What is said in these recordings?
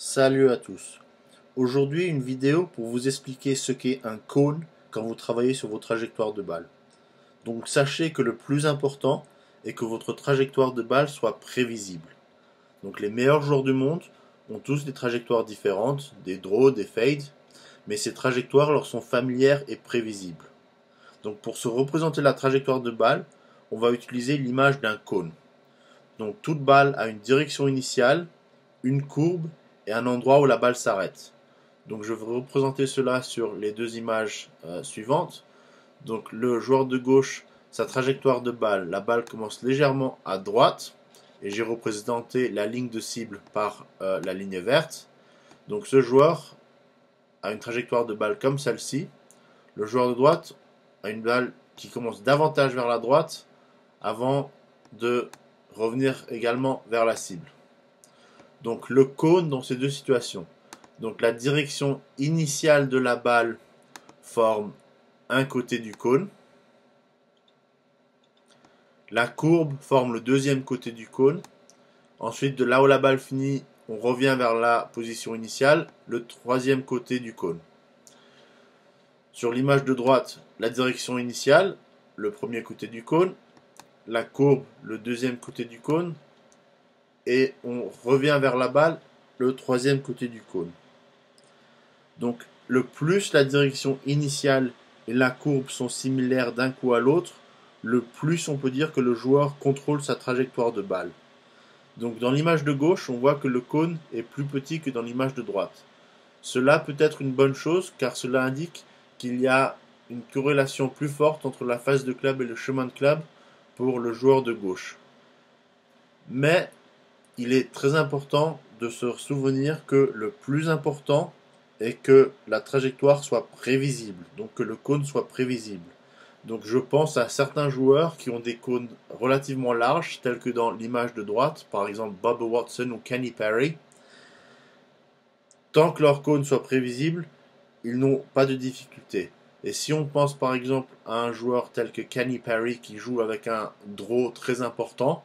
Salut à tous. Aujourd'hui, une vidéo pour vous expliquer ce qu'est un cône quand vous travaillez sur vos trajectoires de balle. Donc sachez que le plus important est que votre trajectoire de balle soit prévisible. Donc les meilleurs joueurs du monde ont tous des trajectoires différentes, des draws, des fades, mais ces trajectoires leur sont familières et prévisibles. Donc pour se représenter la trajectoire de balle, on va utiliser l'image d'un cône. Donc toute balle a une direction initiale, une courbe et un endroit où la balle s'arrête. Donc je vais représenter cela sur les deux images suivantes. Donc le joueur de gauche, sa trajectoire de balle, la balle commence légèrement à droite et j'ai représenté la ligne de cible par la ligne verte. Donc ce joueur a une trajectoire de balle comme celle-ci. Le joueur de droite a une balle qui commence davantage vers la droite avant de revenir également vers la cible. Donc le cône dans ces deux situations. Donc la direction initiale de la balle forme un côté du cône. La courbe forme le deuxième côté du cône. Ensuite, de là où la balle finit, on revient vers la position initiale, le troisième côté du cône. Sur l'image de droite, la direction initiale, le premier côté du cône. La courbe, le deuxième côté du cône. Et on revient vers la balle, le troisième côté du cône. Donc, le plus la direction initiale et la courbe sont similaires d'un coup à l'autre, le plus on peut dire que le joueur contrôle sa trajectoire de balle. Donc, dans l'image de gauche, on voit que le cône est plus petit que dans l'image de droite. Cela peut être une bonne chose car cela indique qu'il y a une corrélation plus forte entre la face de club et le chemin de club pour le joueur de gauche. Mais il est très important de se souvenir que le plus important est que la trajectoire soit prévisible, donc que le cône soit prévisible. Donc je pense à certains joueurs qui ont des cônes relativement larges, tels que dans l'image de droite, par exemple Bubba Watson ou Kenny Perry. Tant que leur cône soit prévisible, ils n'ont pas de difficulté. Et si on pense par exemple à un joueur tel que Kenny Perry qui joue avec un draw très important,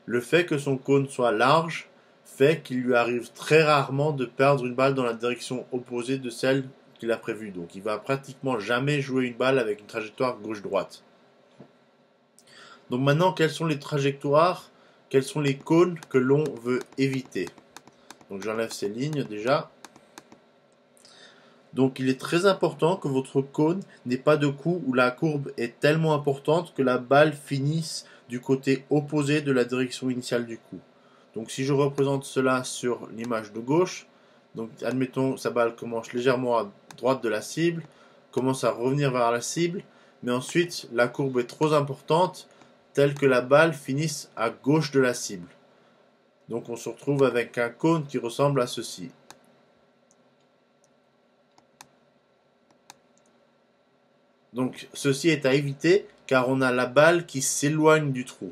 le fait que son cône soit large fait qu'il lui arrive très rarement de perdre une balle dans la direction opposée de celle qu'il a prévue. Donc il va pratiquement jamais jouer une balle avec une trajectoire gauche-droite. Donc maintenant, quelles sont les trajectoires, quels sont les cônes que l'on veut éviter? Donc j'enlève ces lignes déjà. Donc il est très important que votre cône n'ait pas de coup où la courbe est tellement importante que la balle finisse du côté opposé de la direction initiale du coup. Donc si je représente cela sur l'image de gauche, donc admettons sa balle commence légèrement à droite de la cible, commence à revenir vers la cible, mais ensuite la courbe est trop importante, telle que la balle finisse à gauche de la cible. Donc on se retrouve avec un cône qui ressemble à ceci. Donc ceci est à éviter car on a la balle qui s'éloigne du trou.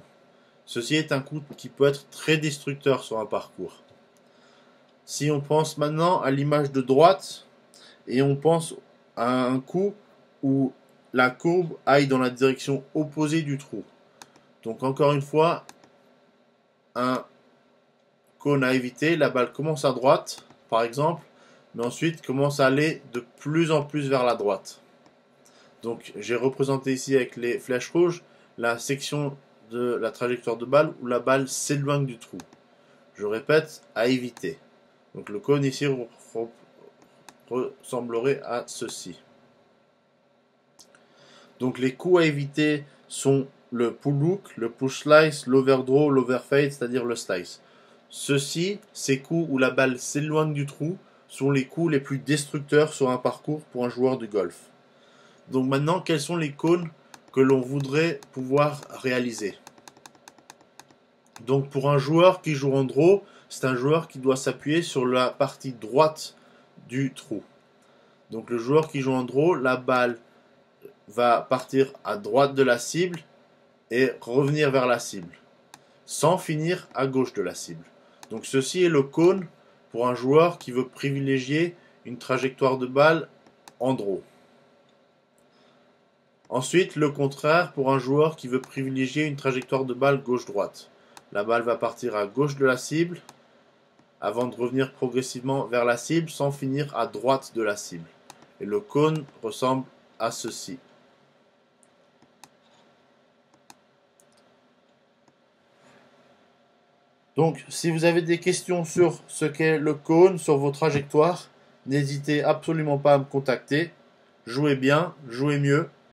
Ceci est un coup qui peut être très destructeur sur un parcours. Si on pense maintenant à l'image de droite et on pense à un coup où la courbe aille dans la direction opposée du trou. Donc encore une fois, un cône à éviter, la balle commence à droite par exemple, mais ensuite commence à aller de plus en plus vers la droite. Donc j'ai représenté ici avec les flèches rouges la section de la trajectoire de balle où la balle s'éloigne du trou. Je répète, à éviter. Donc le cône ici ressemblerait à ceci. Donc les coups à éviter sont le pull hook, le push slice, l'overdraw, l'overfade, c'est-à-dire le slice. Ces coups où la balle s'éloigne du trou, sont les coups les plus destructeurs sur un parcours pour un joueur de golf. Donc maintenant, quels sont les cônes que l'on voudrait pouvoir réaliser? Donc pour un joueur qui joue en draw, c'est un joueur qui doit s'appuyer sur la partie droite du trou. Donc le joueur qui joue en draw, la balle va partir à droite de la cible et revenir vers la cible, sans finir à gauche de la cible. Donc ceci est le cône pour un joueur qui veut privilégier une trajectoire de balle en draw. Ensuite, le contraire pour un joueur qui veut privilégier une trajectoire de balle gauche-droite. La balle va partir à gauche de la cible, avant de revenir progressivement vers la cible sans finir à droite de la cible. Et le cône ressemble à ceci. Donc, si vous avez des questions sur ce qu'est le cône, sur vos trajectoires, n'hésitez absolument pas à me contacter. Jouez bien, jouez mieux.